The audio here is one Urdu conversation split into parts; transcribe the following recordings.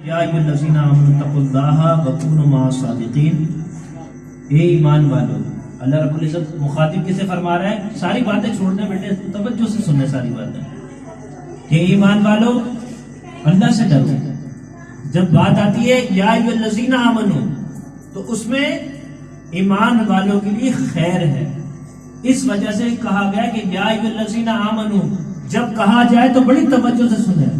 یا ایھا الذین آمنوا اتقوا اللہ وکونوا مع الصادقین، اے ایمان والو۔ اللہ رب العزت مخاطب کسے فرما رہا ہے؟ ساری باتیں چھوڑنے بیٹے، توجہ سے سننے ساری باتیں کہ ایمان والو اللہ سے ڈرو۔ جب بات آتی ہے یا ایھا الذین آمنوا تو اس میں ایمان والوں کے لیے خیر ہے، اس وجہ سے کہا گیا کہ یا ایھا الذین آمنوا، جب کہا جائے تو بڑی توجہ سے سنیں،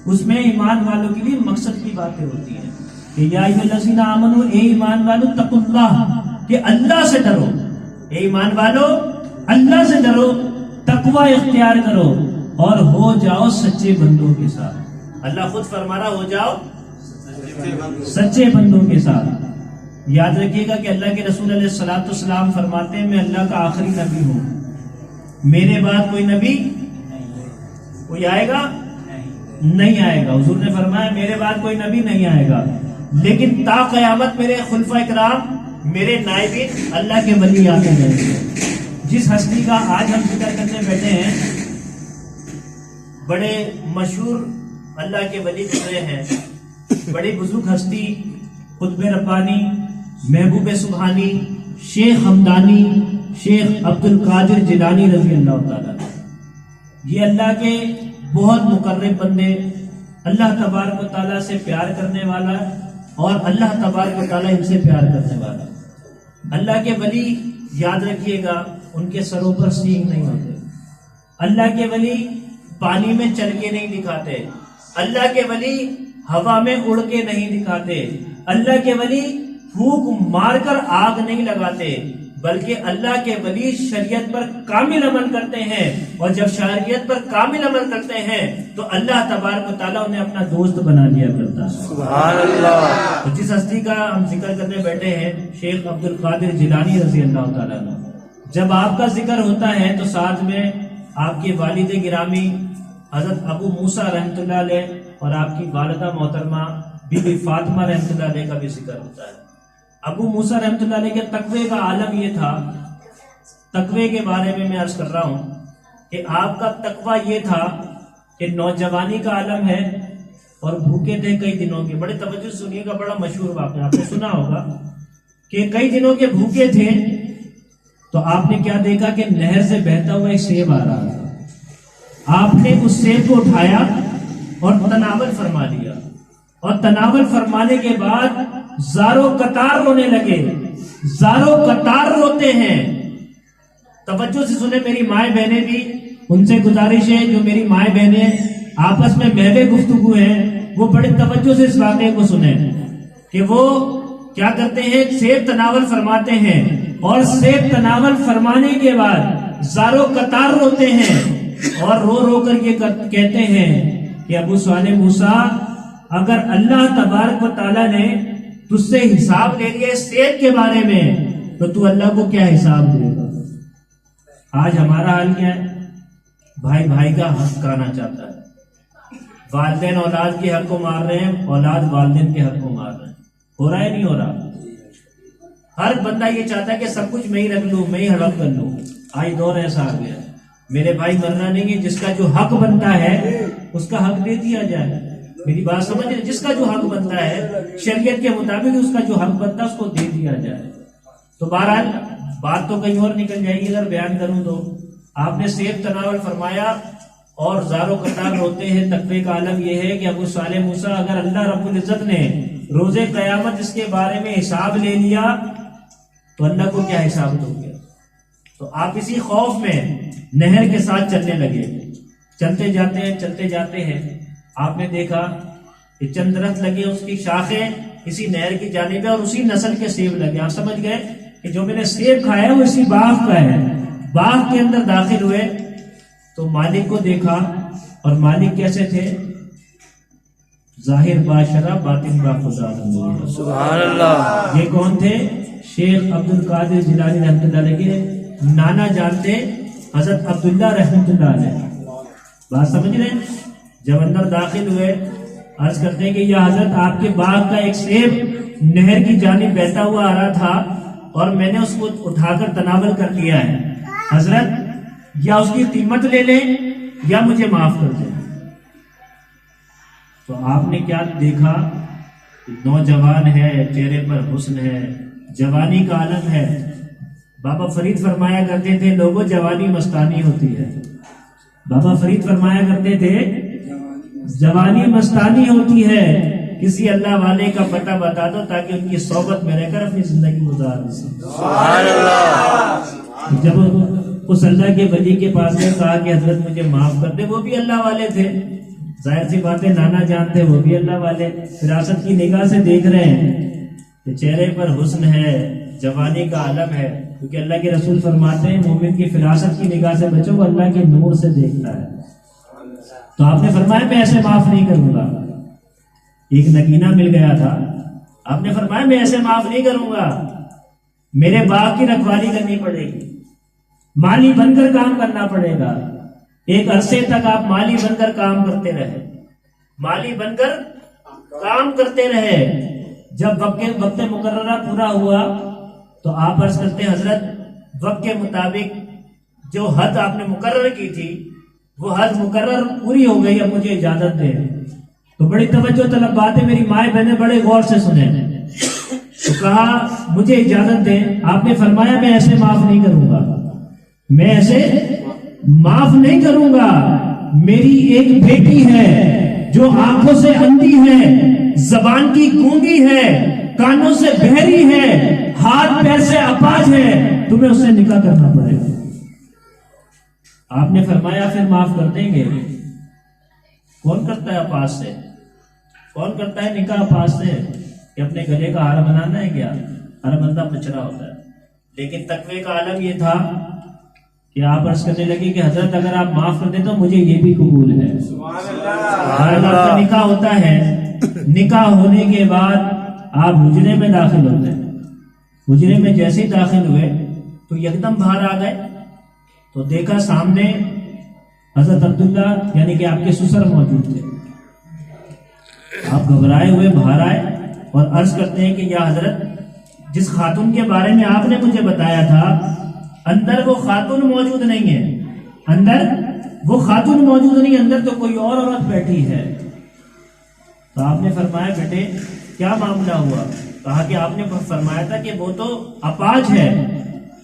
اس میں ایمان والوں کے لیے مقصد کی باتیں ہوتی ہیں کہ یا ایھا الذین آمنوا، اے ایمان والو، اتقوا اللہ، کہ اللہ سے ڈرو۔ اے ایمان والو اللہ سے ڈرو، تقوی اختیار کرو اور ہو جاؤ سچے بندوں کے ساتھ۔ اللہ خود فرما رہا ہو جاؤ سچے بندوں کے ساتھ۔ یاد رکھیے گا کہ اللہ کے رسول علیہ الصلوۃ والسلام فرماتے ہیں میں اللہ کا آخری نبی ہوں، میرے بعد کوئی نبی کوئی آئے گا نہیں آئے گا۔ حضور نے فرمایا میرے بعد کوئی نبی نہیں آئے گا، لیکن تا قیامت میرے خلفائے کرام، میرے نائبین، اللہ کے ولی آتے رہیں گے۔ جس ہستی کا آج ہم ذکر کرنے بیٹھے ہیں، بڑے مشہور اللہ کے ولی گزرے ہیں، بڑی بزرگ ہستی، قطب ربانی، محبوب سبحانی، شیخ حمدانی، شیخ عبد القادر جیلانی رضی اللہ تعالیٰ۔ یہ اللہ کے بہت مقرب بندے، اللہ تبارک و تعالیٰ سے پیار کرنے والا اور اللہ تبارک و تعالیٰ ان سے پیار کرنے والا۔ اللہ کے ولی یاد رکھیے گا ان کے سروں پر سینگ نہیں ہوتے، اللہ کے ولی پانی میں چل کے نہیں دکھاتے، اللہ کے ولی ہوا میں اڑ کے نہیں دکھاتے، اللہ کے ولی پھونک مار کر آگ نہیں لگاتے، بلکہ اللہ کے ولی شریعت پر کامل عمل کرتے ہیں، اور جب شریعت پر کامل عمل کرتے ہیں تو اللہ تبارک و تعالیٰ انہیں اپنا دوست بنا لیا کرتا ہے۔ سبحان اللہ۔ تو جس ہستی کا ہم ذکر کرنے بیٹھے ہیں، شیخ عبد القادر جیلانی رضی اللہ تعالیٰ عنہ، جب آپ کا ذکر ہوتا ہے تو ساتھ میں آپ کے والد گرامی حضرت ابو موسیٰ رحمۃ اللہ علیہ اور آپ کی والدہ محترمہ بی بی فاطمہ رحمۃ اللہ علیہ کا بھی ذکر ہوتا ہے۔ ابو موسیٰ رحمۃ اللہ علیہ کے تقوی کا عالم یہ تھا، تقوی کے بارے میں عرض کر رہا ہوں کہ آپ کا تقوی یہ تھا کہ نوجوانی کا عالم ہے اور بھوکے تھے کئی دنوں کے۔ بڑے توجہ سنیے گا، بڑا مشہور واقعہ آپ نے سنا ہوگا کہ کئی دنوں کے بھوکے تھے تو آپ نے کیا دیکھا کہ نہر سے بہتا ہوا ایک سیب آ رہا تھا، آپ نے اس سیب کو اٹھایا اور تناول فرما لیا، اور تناول فرمانے کے بعد زاروں قطار رونے لگے، زاروں قطار روتے ہیں۔ توجہ سے سنیں میری مائیں بہنیں بھی، ان سے گزارش ہے جو میری مائیں بہنیں آپس میں محو گفتگو ہیں وہ بڑے توجہ سے اس واقعے کو سنیں کہ وہ کیا کرتے ہیں، سیب تناول فرماتے ہیں، اور سیب تناول فرمانے کے بعد زاروں قطار روتے ہیں، اور رو رو کر یہ کہتے ہیں کہ ابو صالح موسیٰ، اگر اللہ تبارک و تعالیٰ نے تجھ سے حساب لے لیا اس سیب کے بارے میں تو تو اللہ کو کیا حساب دے گا؟ آج ہمارا حال کیا ہے؟ بھائی بھائی کا حق کھانا چاہتا ہے، والدین اولاد کے حق کو مار رہے ہیں، اولاد والدین کے حق کو مار رہے ہیں۔ ہو رہا ہے نہیں ہو رہا؟ ہر بندہ یہ چاہتا ہے کہ سب کچھ میں ہی رکھ لوں، میں ہی ہڑپ کر لوں۔ آج دور ایسا آ گیا، میرے بھائی مرنا نہیں ہے، جس کا جو حق بنتا ہے اس کا حق دے دیا جائے۔ میری بات سمجھ رہے؟ جس کا جو حق بنتا ہے شریعت کے مطابق اس کا جو حق بنتا ہے اس کو دے دیا جائے۔ تو بہرحال بات تو کہیں اور نکل جائے گی اگر بیان کروں تو۔ آپ نے سیب تناول فرمایا اور زاروں قطار روتے ہیں۔ تقوی کا عالم یہ ہے کہ ابو صالح موسیٰ، اگر اللہ رب العزت نے روز قیامت اس کے بارے میں حساب لے لیا تو اللہ کو کیا حساب دو گے؟ تو آپ اسی خوف میں نہر کے ساتھ چلنے لگے، چلتے جاتے ہیں آپ نے دیکھا کہ چند درخت لگے، اس کی شاخیں اسی نہر کی جانب ہے اور اسی نسل کے سیب لگے۔ آپ سمجھ گئے کہ جو میں نے سیب کھایا ہے وہ اسی باغ کا ہے۔ باغ کے اندر داخل ہوئے تو مالک کو دیکھا، اور مالک کیسے تھے؟ ظاہر باشرہ باطن با خدا۔ سبحان اللہ۔ یہ کون تھے؟ شیخ عبد القادر جیلانی رحمۃ اللہ علیہ کے نانا جان تھے، حضرت عبداللہ رحمۃ اللہ علیہ۔ بات سمجھ رہے ہیں؟ جب اندر داخل ہوئے عرض کرتے ہیں کہ یہ حضرت آپ کے باغ کا ایک سیب نہر کی جانب بہتا ہوا آ رہا تھا اور میں نے اس کو اٹھا کر تناول کر لیا ہے، حضرت یا اس کی قیمت لے لیں یا مجھے معاف کر دیں۔ تو آپ نے کیا دیکھا؟ نوجوان ہے، چہرے پر حسن ہے، جوانی کا عالم ہے. بابا فرید فرمایا کرتے تھے لوگوں جوانی مستانی ہوتی ہے. بابا فرید فرمایا کرتے تھے جوانی مستانی ہوتی ہے. کسی اللہ والے کا پتہ بتا دو تاکہ ان کی صحبت میں رہ کر اپنی زندگی گزار دیں. سبحان اللہ. جب اس اللہ کے ولی کے پاس نے کہا کہ حضرت مجھے معاف کر دے، وہ بھی اللہ والے تھے. ظاہر سی بات ہے، نانا جان تھے، وہ بھی اللہ والے. فراست کی نگاہ سے دیکھ رہے ہیں کہ چہرے پر حسن ہے، جوانی کا عالم ہے. کیونکہ اللہ کے رسول فرماتے ہیں مومن کی فراست کی نگاہ سے بچو، وہ اللہ کے نور سے دیکھتا ہے. تو آپ نے فرمایا میں ایسے معاف نہیں کروں گا. ایک نگینہ مل گیا تھا، آپ نے فرمایا میں ایسے معاف نہیں کروں گا، میرے باغ کی رکھوالی کرنی پڑے گی، مالی بن کر کام کرنا پڑے گا. ایک عرصے تک آپ مالی بن کر کام کرتے رہے، مالی بن کر کام کرتے رہے. جب وقت مقررہ پورا ہوا تو آپ عرض کرتے ہیں حضرت وقت کے مطابق جو حد آپ نے مقرر کی تھی وہ حد مقرر پوری ہو گئی، اب مجھے اجازت دیں. تو بڑی توجہ طلب بات ہے، میری مائیں بہنیں بڑے غور سے سنیں. تو کہا مجھے اجازت دیں. آپ نے فرمایا میں ایسے معاف نہیں کروں گا، میں ایسے معاف نہیں کروں گا. میری ایک بیٹی ہے جو آنکھوں سے اندھی ہے، زبان کی گونگی ہے، کانوں سے بہری ہے، ہاتھ پیر سے اپاہج ہے، تمہیں اس سے نکاح کرنا پڑے گا. آپ نے فرمایا پھر معاف کر دیں گے. کون کرتا ہے اپاہج سے؟ کون کرتا ہے نکاح اپاہج سے؟ کہ اپنے گلے کا ہار بنانا ہے کیا؟ ہر بندہ پچھڑا ہوتا ہے. لیکن تقوی کا عالم یہ تھا کہ آپ عرض کرنے لگے کہ حضرت اگر آپ معاف کر دیں تو مجھے یہ بھی قبول ہے. آپ کا نکاح ہوتا ہے، نکاح ہونے کے بعد آپ حجرے میں داخل ہوتے ہیں. حجرے میں جیسے ہی داخل ہوئے تو یکدم باہر آ گئے تو دیکھا سامنے حضرت عبداللہ یعنی کہ آپ کے سسر موجود تھے. آپ گھبرائے ہوئے باہر آئے اور عرض کرتے ہیں کہ یا حضرت جس خاتون کے بارے میں آپ نے مجھے بتایا تھا اندر وہ خاتون موجود نہیں ہے، اندر وہ خاتون موجود نہیں، اندر تو کوئی اور عورت بیٹھی ہے. تو آپ نے فرمایا بیٹے کیا معاملہ ہوا؟ کہا کہ آپ نے فرمایا تھا کہ وہ تو اپاہج ہے،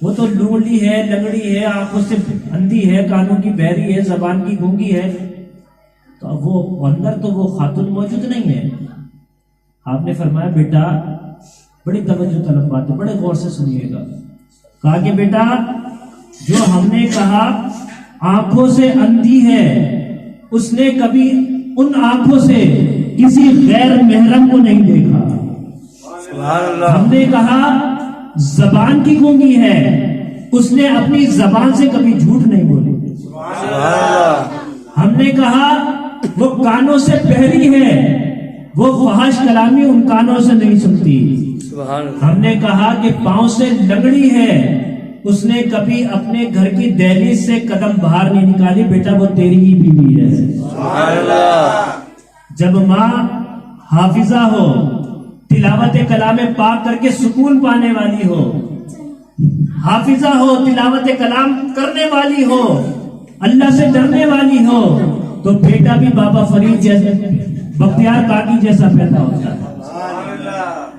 وہ تو لولی ہے، لنگڑی ہے، آنکھوں سے اندھی ہے، کانوں کی بہری ہے، زبان کی گونگی ہے، تو اب وہ اندر تو وہ خاتون موجود نہیں ہے. آپ نے فرمایا بیٹا بڑی توجہ طلب بات ہے، بڑے غور سے سنیے گا. کہا کہ بیٹا جو ہم نے کہا آنکھوں سے اندھی ہے، اس نے کبھی ان آنکھوں سے کسی غیر محرم کو نہیں دیکھا. سبحان اللہ. ہم نے کہا زبان کی گونگی ہے، اس نے اپنی زبان سے کبھی جھوٹ نہیں بولی. سبحان اللہ. ہم نے کہا وہ کانوں سے بہری ہے، وہ فحش کلامی ان کانوں سے نہیں سنتی. سبحان اللہ. ہم نے کہا کہ پاؤں سے لنگڑی ہے، اس نے کبھی اپنے گھر کی دہلیز سے قدم باہر نہیں نکالی. بیٹا وہ تیری ہی بیوی ہے. سبحان اللہ. جب ماں حافظہ ہو، تلاوت کلام پاک کر کے سکون پانے والی ہو، حافظہ ہو، تلاوت کلام کرنے والی ہو، اللہ سے ڈرنے والی ہو، تو بیٹا بھی بابا فرید جیسے بختیار کاکی جیسا پیدا ہوتا ہے.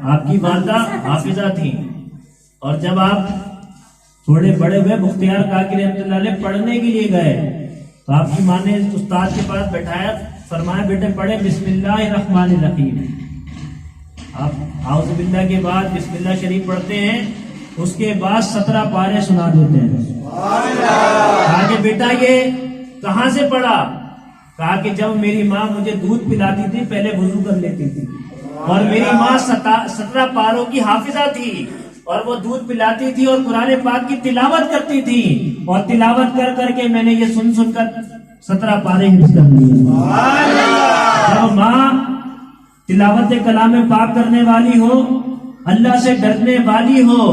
آپ کی والدہ حافظہ تھی اور جب آپ تھوڑے بڑے ہوئے بختیار کاکی رحمۃ اللہ علیہ پڑھنے کے لیے گئے تو آپ کی ماں نے استاد کے پاس بٹھایا، فرمایا بیٹے پڑھے بسم اللہ الرحمن الرحیم. آپ اعوذ باللہ کے بعد بسم اللہ شریف پڑھتے ہیں، اس کے بعد 17 پارے سنا دیتے ہیں. کہا کہ بیٹا یہ کہاں سے پڑھا؟ کہا کہ جب میری ماں مجھے دودھ پلاتی تھی پہلے وضو کر لیتی تھی، اور میری ماں 17 پاروں کی حافظہ تھی اور وہ دودھ پلاتی تھی اور قرآن پاک کی تلاوت کرتی تھی، اور تلاوت کر کر کے میں نے یہ سن کر 17 پارے حفظ کر لیے. جب ماں تلاوت کلام پاک کرنے والی ہو، اللہ سے ڈرنے والی ہو،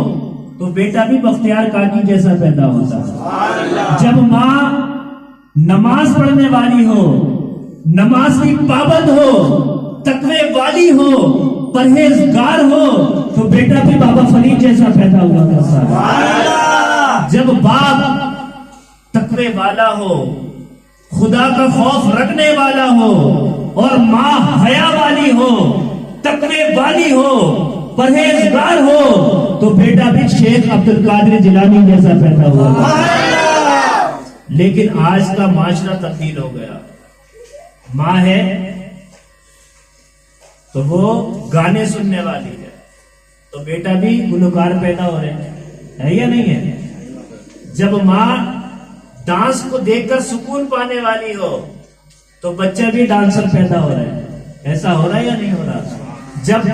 تو بیٹا بھی بختیار کاکی جیسا پیدا ہوتا ہے. جب ماں نماز پڑھنے والی ہو، نماز کی پابند ہو، تقوی والی ہو، پرہیزگار ہو، تو بیٹا بھی بابا فرید جیسا پیدا ہوا کرتا ہے. جب باپ تقوی والا ہو، خدا کا خوف رکھنے والا ہو، اور ماں حیا والی ہو، تقوی والی ہو، پرہیزگار ہو، تو بیٹا بھی شیخ عبد القادر جیلانی جیسا پیدا ہوا۔ لیکن آج کا معاشرہ تبدیل ہو گیا، ماں ہے تو وہ گانے سننے والی ہے، تو بیٹا بھی گلوکار پیدا ہو رہے ہیں، ہے یا نہیں ہے؟ جب ماں ڈانس کو دیکھ کر سکون پانے والی ہو تو بچہ بھی ڈانسر پیدا ہو رہا ہے، ایسا ہو رہا ہے یا نہیں ہو رہا؟ جب